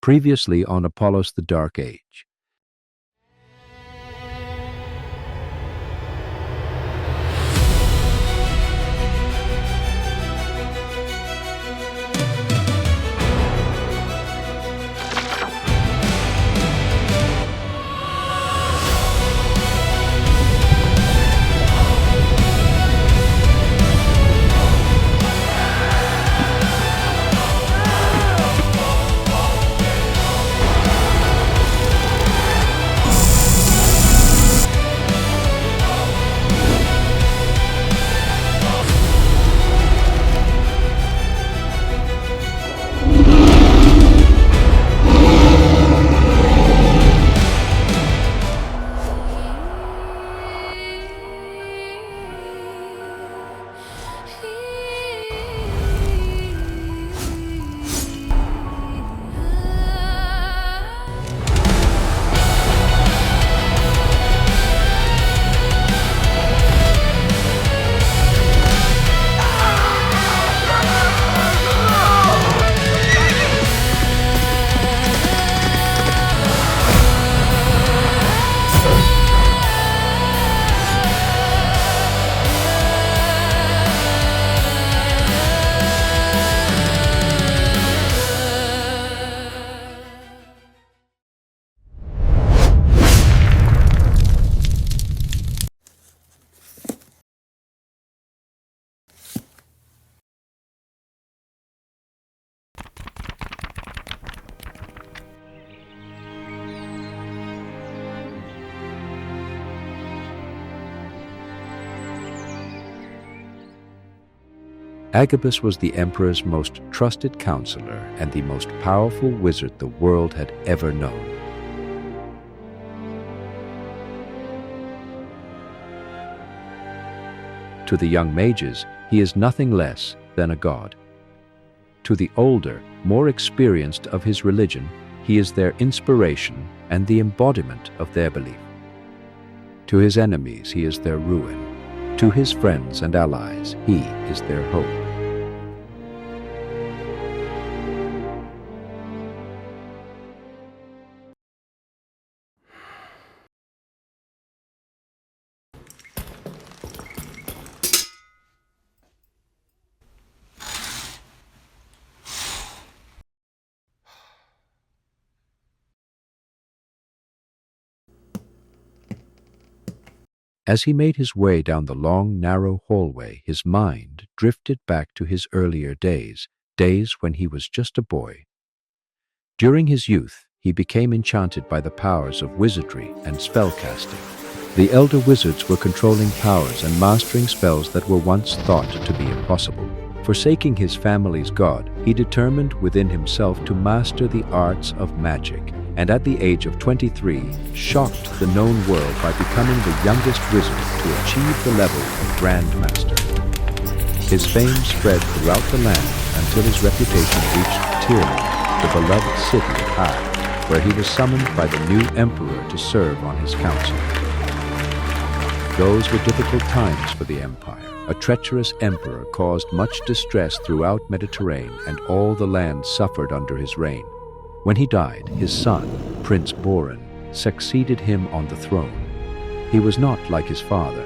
Previously on Apollos the Dark Age. Agabus was the emperor's most trusted counselor and the most powerful wizard the world had ever known. To the young mages, he is nothing less than a god. To the older, more experienced of his religion, he is their inspiration and the embodiment of their belief. To his enemies, he is their ruin. To his friends and allies, he is their hope. As he made his way down the long, narrow hallway, his mind drifted back to his earlier days when he was just a boy. During his youth, he became enchanted by the powers of wizardry and spellcasting. The elder wizards were controlling powers and mastering spells that were once thought to be impossible. Forsaking his family's god, he determined within himself to master the arts of magic, and at the age of 23, shocked the known world by becoming the youngest wizard to achieve the level of Grand Master. His fame spread throughout the land until his reputation reached Mediterane, the beloved city of High, where he was summoned by the new emperor to serve on his council. Those were difficult times for the empire. A treacherous emperor caused much distress throughout Mediterane, and all the land suffered under his reign. When he died, his son, Prince Boran, succeeded him on the throne. He was not like his father.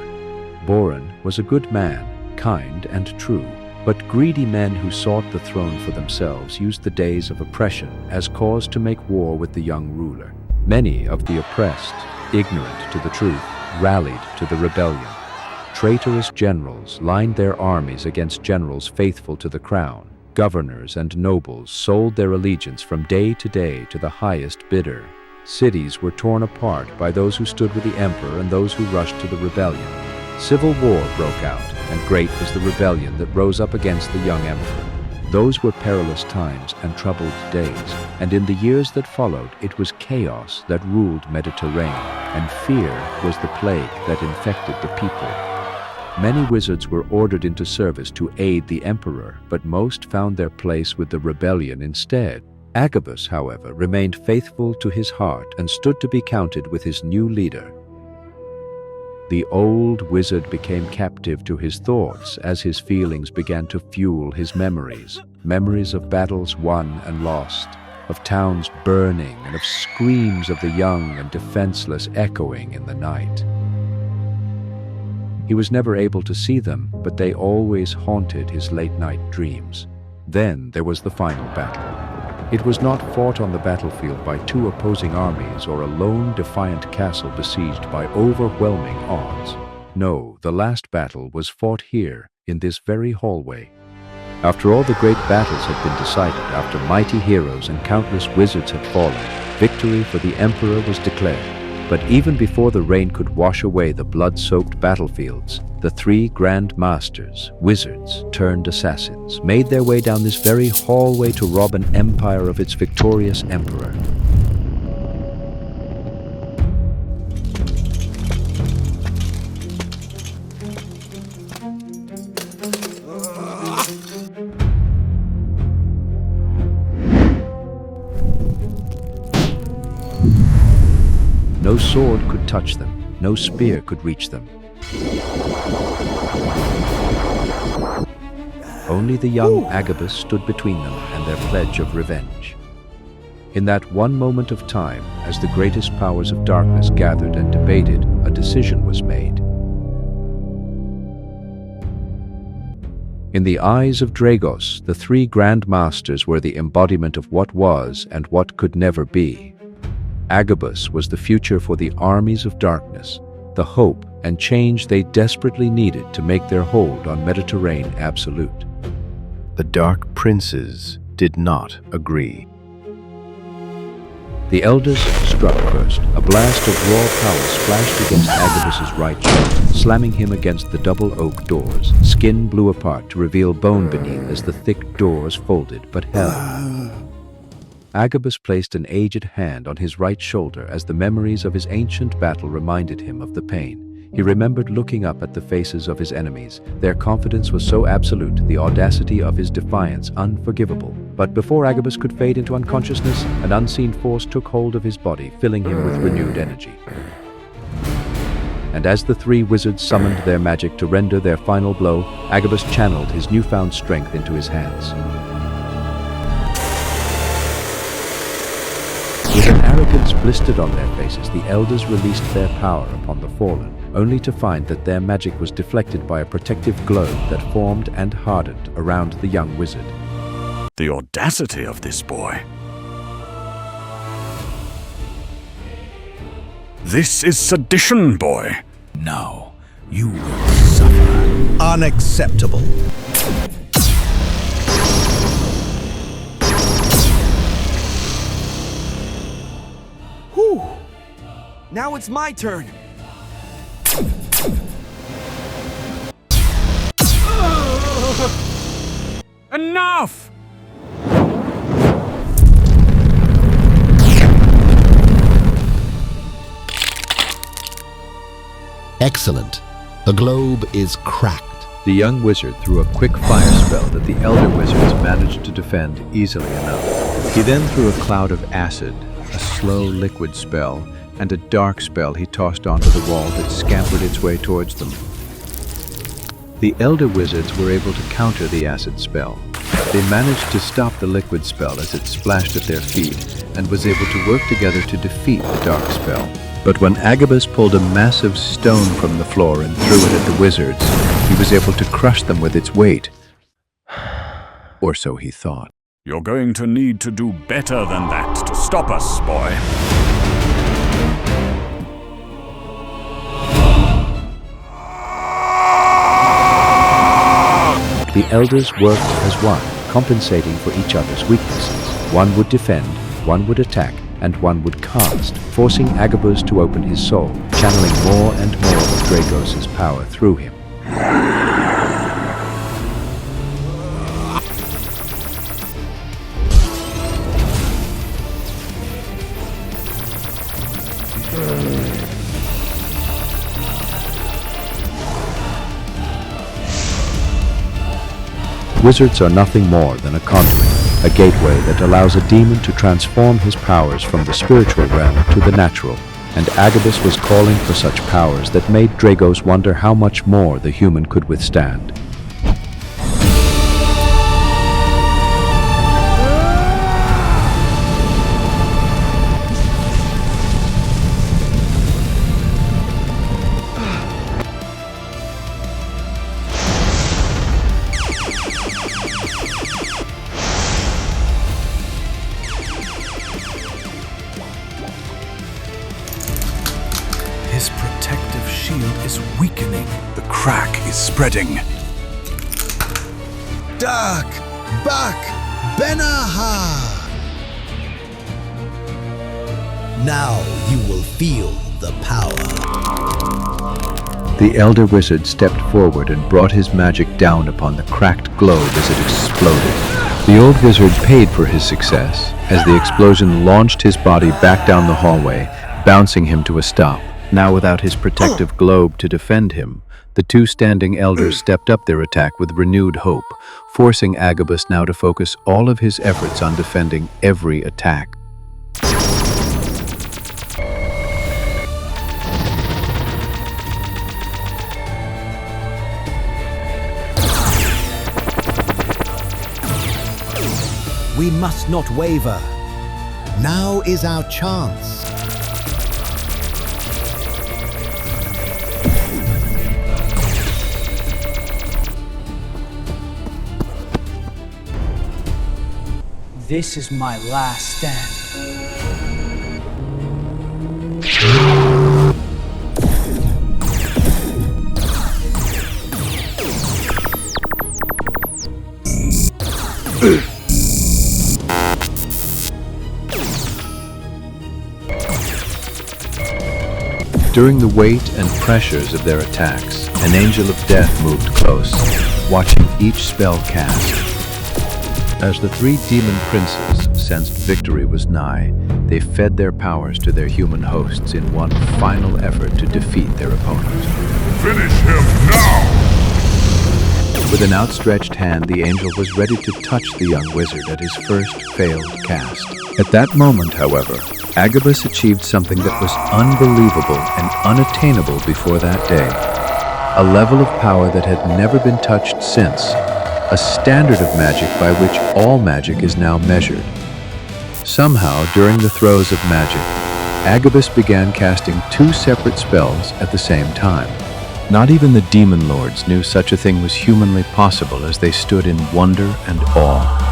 Boran was a good man, kind and true, but greedy men who sought the throne for themselves used the days of oppression as cause to make war with the young ruler. Many of the oppressed, ignorant to the truth, rallied to the rebellion. Traitorous generals lined their armies against generals faithful to the crown. Governors and nobles sold their allegiance from day to day to the highest bidder. Cities were torn apart by those who stood with the emperor and those who rushed to the rebellion. Civil war broke out, and great was the rebellion that rose up against the young emperor. Those were perilous times and troubled days, and in the years that followed, it was chaos that ruled Mediterane, and fear was the plague that infected the people. Many wizards were ordered into service to aid the emperor, but most found their place with the rebellion instead. Agabus, however, remained faithful to his heart and stood to be counted with his new leader. The old wizard became captive to his thoughts as his feelings began to fuel his memories of battles won and lost, of towns burning and of screams of the young and defenseless echoing in the night. He was never able to see them, but they always haunted his late-night dreams. Then there was the final battle. It was not fought on the battlefield by two opposing armies or a lone defiant castle besieged by overwhelming odds. No, the last battle was fought here, in this very hallway. After all the great battles had been decided, after mighty heroes and countless wizards had fallen, victory for the Emperor was declared. But even before the rain could wash away the blood-soaked battlefields, the three Grand Masters, wizards turned assassins, made their way down this very hallway to rob an empire of its victorious Emperor. No sword could touch them, no spear could reach them. Only the young Agabus stood between them and their pledge of revenge. In that one moment of time, as the greatest powers of darkness gathered and debated, a decision was made. In the eyes of Dragos, the three Grand Masters were the embodiment of what was and what could never be. Agabus was the future for the armies of darkness, the hope and change they desperately needed to make their hold on Mediterane absolute. The Dark Princes did not agree. The elders struck first. A blast of raw power splashed against Agabus's right shoulder, slamming him against the double oak doors. Skin blew apart to reveal bone beneath as the thick doors folded but held. Agabus placed an aged hand on his right shoulder as the memories of his ancient battle reminded him of the pain. He remembered looking up at the faces of his enemies. Their confidence was so absolute, the audacity of his defiance unforgivable. But before Agabus could fade into unconsciousness, an unseen force took hold of his body, filling him with renewed energy. And as the three wizards summoned their magic to render their final blow, Agabus channeled his newfound strength into his hands. With an arrogance blistered on their faces, the elders released their power upon the fallen, only to find that their magic was deflected by a protective globe that formed and hardened around the young wizard. The audacity of this boy. This is sedition, boy. Now, you will suffer. Unacceptable. Whew! Now it's my turn. Enough! Excellent. The globe is cracked. The young wizard threw a quick fire spell that the elder wizards managed to defend easily enough. He then threw a cloud of acid, a slow liquid spell, and a dark spell he tossed onto the wall that scampered its way towards them. The elder wizards were able to counter the acid spell. They managed to stop the liquid spell as it splashed at their feet, and was able to work together to defeat the dark spell. But when Agabus pulled a massive stone from the floor and threw it at the wizards, he was able to crush them with its weight. Or so he thought. You're going to need to do better than that to stop us, boy. The elders worked as one, compensating for each other's weaknesses. One would defend, one would attack, and one would cast, forcing Agabus to open his soul, channeling more and more of Dragos' power through him. Wizards are nothing more than a conduit, a gateway that allows a demon to transform his powers from the spiritual realm to the natural, and Agabus was calling for such powers that made Dragos wonder how much more the human could withstand. weakening. The crack is spreading. Dark, back, Benaha! Now you will feel the power. The elder wizard stepped forward and brought his magic down upon the cracked globe as it exploded. The old wizard paid for his success as the explosion launched his body back down the hallway, bouncing him to a stop. Now without his protective globe to defend him, the two standing elders stepped up their attack with renewed hope, forcing Agabus now to focus all of his efforts on defending every attack. We must not waver. Now is our chance. This is my last stand. During the weight and pressures of their attacks, an angel of death moved close, watching each spell cast. As the three demon princes sensed victory was nigh, they fed their powers to their human hosts in one final effort to defeat their opponent. Finish him now! With an outstretched hand, the angel was ready to touch the young wizard at his first failed cast. At that moment, however, Agabus achieved something that was unbelievable and unattainable before that day. A level of power that had never been touched since. A standard of magic by which all magic is now measured. Somehow, during the throes of magic, Agabus began casting two separate spells at the same time. Not even the demon lords knew such a thing was humanly possible as they stood in wonder and awe.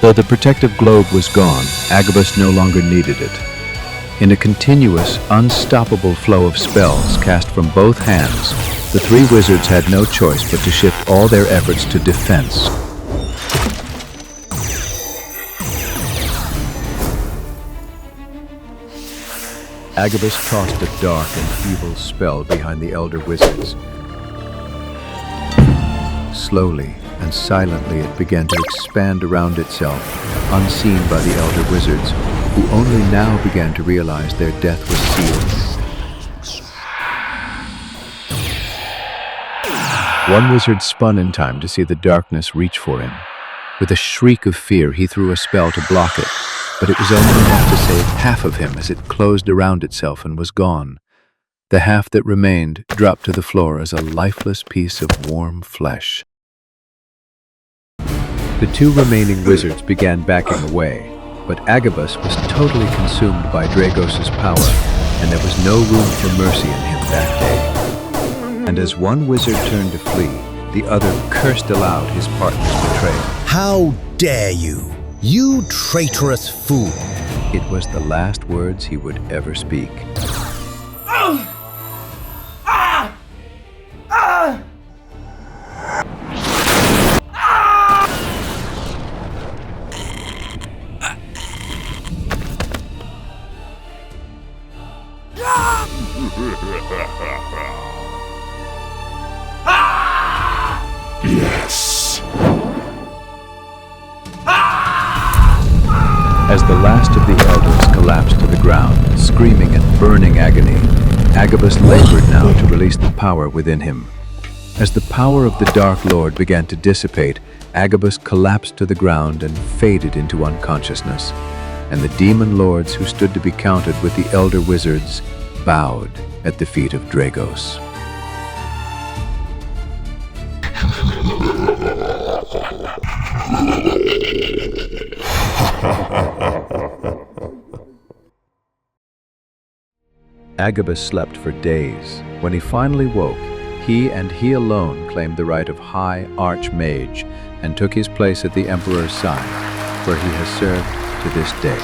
Though the protective globe was gone, Agabus no longer needed it. In a continuous, unstoppable flow of spells cast from both hands, the three wizards had no choice but to shift all their efforts to defense. Agabus tossed a dark and evil spell behind the elder wizards. Slowly and silently it began to expand around itself, unseen by the elder wizards, who only now began to realize their death was sealed. One wizard spun in time to see the darkness reach for him. With a shriek of fear, he threw a spell to block it, but it was only enough to save half of him as it closed around itself and was gone. The half that remained dropped to the floor as a lifeless piece of warm flesh. The two remaining wizards began backing away, but Agabus was totally consumed by Dragos's power, and there was no room for mercy in him that day. And as one wizard turned to flee, the other cursed aloud his partner's betrayal. How dare you, you traitorous fool! It was the last words he would ever speak. Yes. As the last of the elders collapsed to the ground, screaming in burning agony, Agabus labored now to release the power within him. As the power of the Dark Lord began to dissipate, Agabus collapsed to the ground and faded into unconsciousness, and the demon lords who stood to be counted with the elder wizards bowed at the feet of Dragos. Agabus slept for days. When he finally woke, he and he alone claimed the right of High Archmage and took his place at the Emperor's side, where he has served to this day.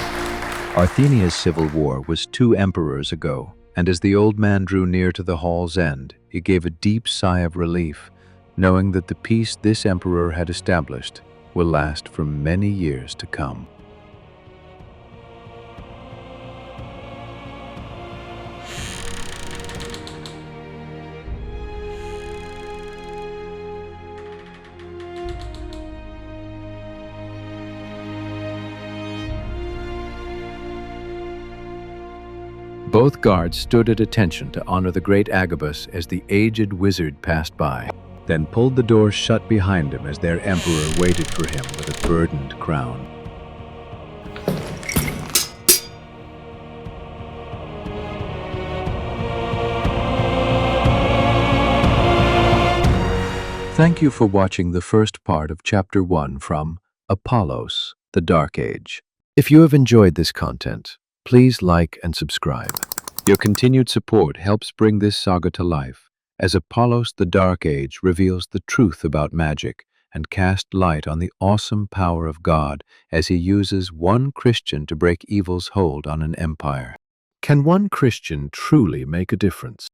Arthenia's civil war was 2 emperors ago, And as the old man drew near to the hall's end, he gave a deep sigh of relief, knowing that the peace this emperor had established will last for many years to come. Both guards stood at attention to honor the great Agabus as the aged wizard passed by, then pulled the doors shut behind him as their emperor waited for him with a burdened crown. Thank you for watching the first part of Chapter 1 from Apollos, the Dark Age. If you have enjoyed this content, please like and subscribe. Your continued support helps bring this saga to life, as Apollos the Dark Age reveals the truth about magic and casts light on the awesome power of God as he uses one Christian to break evil's hold on an empire. Can one Christian truly make a difference?